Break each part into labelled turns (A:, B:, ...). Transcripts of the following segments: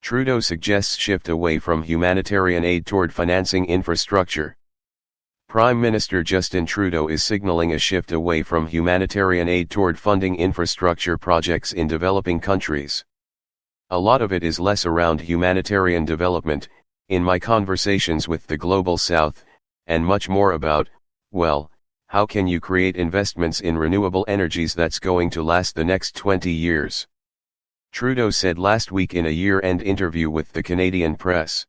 A: Trudeau suggests shift away from humanitarian aid toward financing infrastructure. Prime Minister Justin Trudeau is signaling a shift away from humanitarian aid toward funding infrastructure projects in developing countries. A lot of it is less around humanitarian development, in my conversations with the Global South, and much more about, well, how can you create investments in renewable energies that's going to last the next 20 years? Trudeau said last week in a year-end interview with the Canadian press.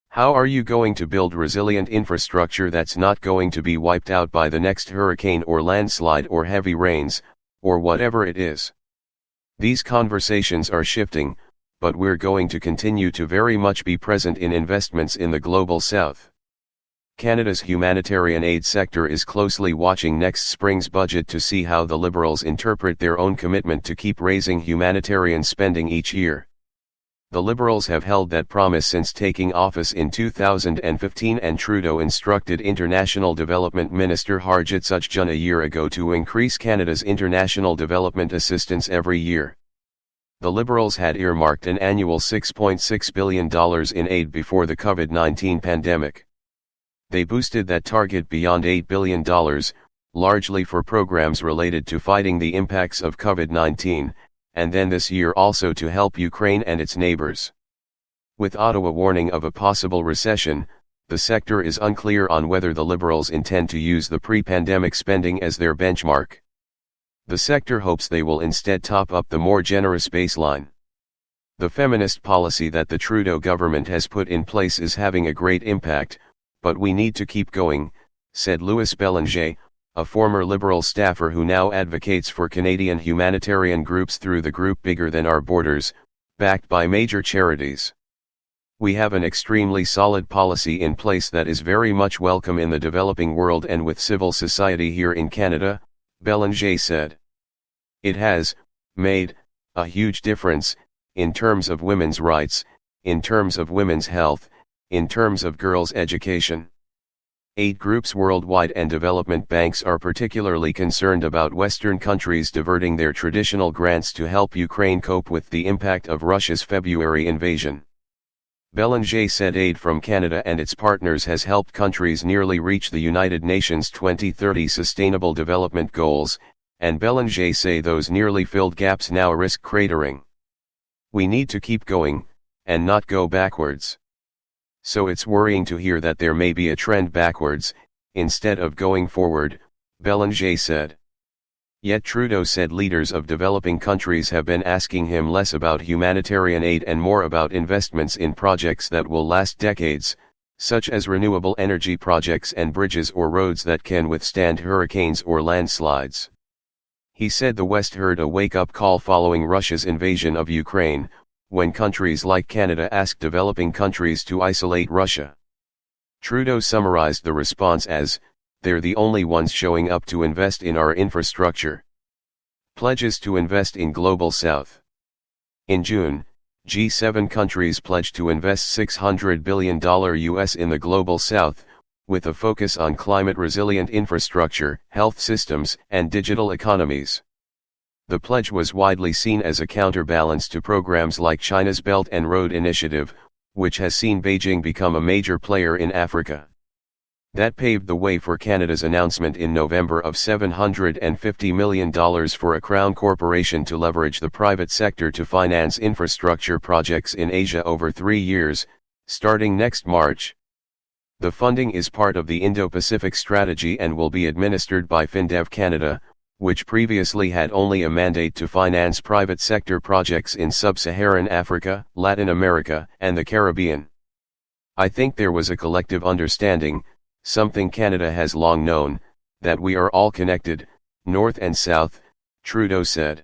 A: How are you going to build resilient infrastructure that's not going to be wiped out by the next hurricane or landslide or heavy rains, or whatever it is? These conversations are shifting, but we're going to continue to very much be present in investments in the Global South. Canada's humanitarian aid sector is closely watching next spring's budget to see how the Liberals interpret their own commitment to keep raising humanitarian spending each year. The Liberals have held that promise since taking office in 2015, and Trudeau instructed International Development Minister Harjit Sajjan a year ago to increase Canada's international development assistance every year. The Liberals had earmarked an annual $6.6 billion in aid before the COVID-19 pandemic. They boosted that target beyond $8 billion, largely for programs related to fighting the impacts of COVID-19, and then this year also to help Ukraine and its neighbors. With Ottawa warning of a possible recession, the sector is unclear on whether the Liberals intend to use the pre-pandemic spending as their benchmark. The sector hopes they will instead top up the more generous baseline. The feminist policy that the Trudeau government has put in place is having a great impact, but we need to keep going, said Louis Bélanger, a former Liberal staffer who now advocates for Canadian humanitarian groups through the group Bigger Than Our Borders, backed by major charities. We have an extremely solid policy in place that is very much welcome in the developing world and with civil society here in Canada, Bélanger said. It has made a huge difference in terms of women's rights, in terms of women's health, in terms of girls' education. Aid groups worldwide and development banks are particularly concerned about Western countries diverting their traditional grants to help Ukraine cope with the impact of Russia's February invasion. Bélanger said aid from Canada and its partners has helped countries nearly reach the United Nations 2030 Sustainable Development Goals, and Bélanger say those nearly filled gaps now risk cratering. We need to keep going, and not go backwards. So it's worrying to hear that there may be a trend backwards, instead of going forward, Bélanger said. Yet Trudeau said leaders of developing countries have been asking him less about humanitarian aid and more about investments in projects that will last decades, such as renewable energy projects and bridges or roads that can withstand hurricanes or landslides. He said the West heard a wake-up call following Russia's invasion of Ukraine, when countries like Canada asked developing countries to isolate Russia. Trudeau summarized the response as, "They're the only ones showing up to invest in our infrastructure." Pledges to invest in Global South. In June, G7 countries pledged to invest $600 billion US in the Global South, with a focus on climate-resilient infrastructure, health systems, and digital economies. The pledge was widely seen as a counterbalance to programs like China's Belt and Road Initiative, which has seen Beijing become a major player in Africa. That paved the way for Canada's announcement in November of $750 million for a Crown corporation to leverage the private sector to finance infrastructure projects in Asia over 3 years, starting next March. The funding is part of the Indo-Pacific strategy and will be administered by FinDev Canada, which previously had only a mandate to finance private sector projects in sub-Saharan Africa, Latin America, and the Caribbean. I think there was a collective understanding, something Canada has long known, that we are all connected, North and South, Trudeau said.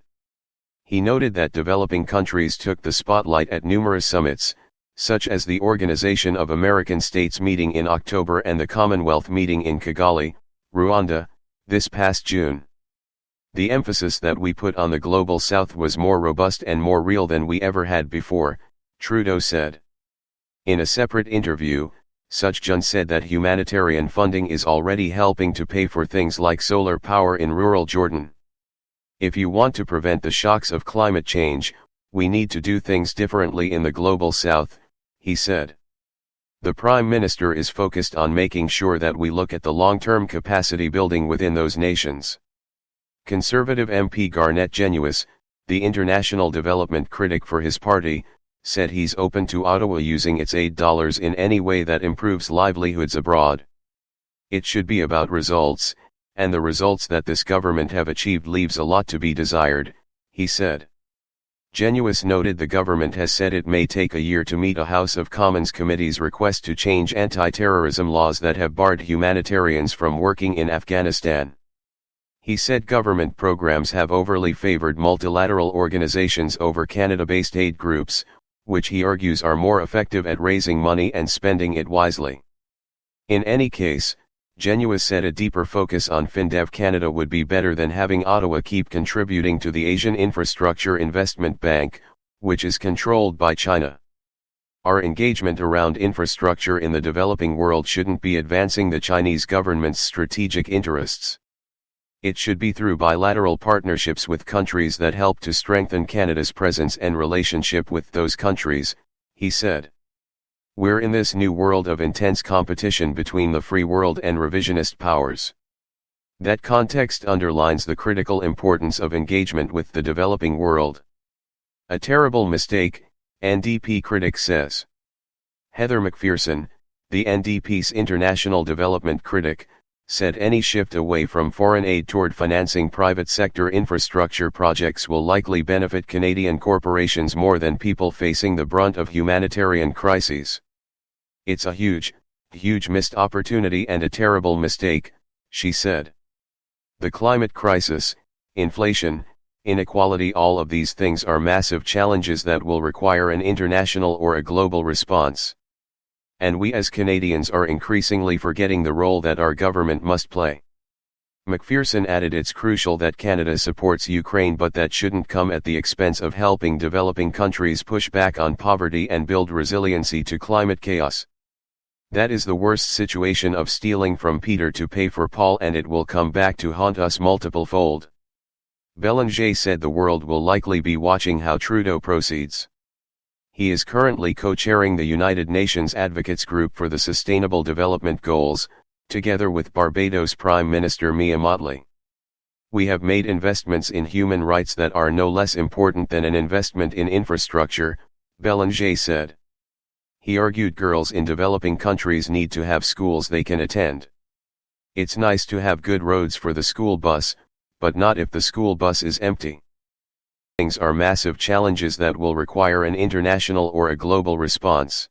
A: He noted that developing countries took the spotlight at numerous summits, such as the Organization of American States meeting in October and the Commonwealth meeting in Kigali, Rwanda, this past June. The emphasis that we put on the Global South was more robust and more real than we ever had before, Trudeau said. In a separate interview, Sajjan said that humanitarian funding is already helping to pay for things like solar power in rural Jordan. If you want to prevent the shocks of climate change, We need to do things differently in the global south, he said. The Prime Minister is focused on making sure that we look at the long-term capacity building within those nations. Conservative MP Garnet Genuis, the international development critic for his party, said he's open to Ottawa using its aid dollars in any way that improves livelihoods abroad. It should be about results, and the results that this government have achieved leaves a lot to be desired, he said. Genuis noted the government has said it may take a year to meet a House of Commons committee's request to change anti-terrorism laws that have barred humanitarians from working in Afghanistan. He said government programs have overly favored multilateral organizations over Canada-based aid groups, which he argues are more effective at raising money and spending it wisely. In any case, Genuis said a deeper focus on FinDev Canada would be better than having Ottawa keep contributing to the Asian Infrastructure Investment Bank, which is controlled by China. Our engagement around infrastructure in the developing world shouldn't be advancing the Chinese government's strategic interests. It should be through bilateral partnerships with countries that help to strengthen Canada's presence and relationship with those countries, he said. We're in this new world of intense competition between the free world and revisionist powers. That context underlines the critical importance of engagement with the developing world. A terrible mistake, NDP critic says. Heather McPherson, the NDP's international development critic, said any shift away from foreign aid toward financing private sector infrastructure projects will likely benefit Canadian corporations more than people facing the brunt of humanitarian crises. It's a huge missed opportunity and a terrible mistake, she said. The climate crisis, inflation, inequality, all of these things are massive challenges that will require an international or a global response. And we as Canadians are increasingly forgetting the role that our government must play. McPherson added it's crucial that Canada supports Ukraine, but that shouldn't come at the expense of helping developing countries push back on poverty and build resiliency to climate chaos. That is the worst situation of stealing from Peter to pay for Paul, and it will come back to haunt us multiple-fold. Bélanger said the world will likely be watching how Trudeau proceeds. He is currently co-chairing the United Nations Advocates Group for the Sustainable Development Goals, together with Barbados Prime Minister Mia Mottley. We have made investments in human rights that are no less important than an investment in infrastructure, Bélanger said. He argued girls in developing countries need to have schools they can attend. It's nice to have good roads for the school bus, but not if the school bus is empty. Things are massive challenges that will require an international or a global response.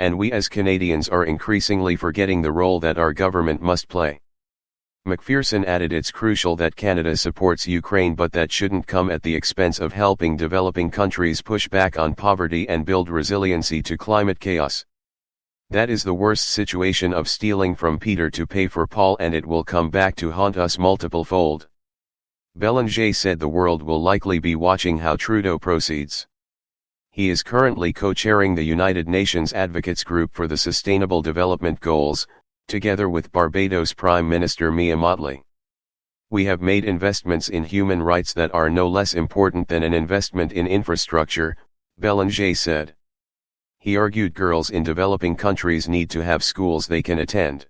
A: And we as Canadians are increasingly forgetting the role that our government must play. McPherson added it's crucial that Canada supports Ukraine, but that shouldn't come at the expense of helping developing countries push back on poverty and build resiliency to climate chaos. That is the worst situation of stealing from Peter to pay for Paul, and it will come back to haunt us multiple-fold. Bélanger said the world will likely be watching how Trudeau proceeds. He is currently co-chairing the United Nations Advocates Group for the Sustainable Development Goals, together with Barbados Prime Minister Mia Mottley. We have made investments in human rights that are no less important than an investment in infrastructure, Bélanger said. He argued girls in developing countries need to have schools they can attend.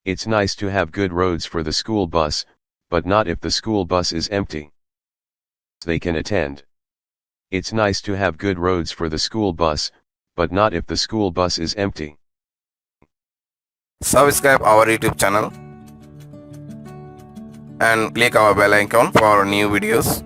A: It's nice to have good roads for the school bus, but not if the school bus is empty. They can attend. It's nice to have good roads for the school bus, but not if the school bus is empty.
B: Subscribe our YouTube channel and click our bell icon for new videos.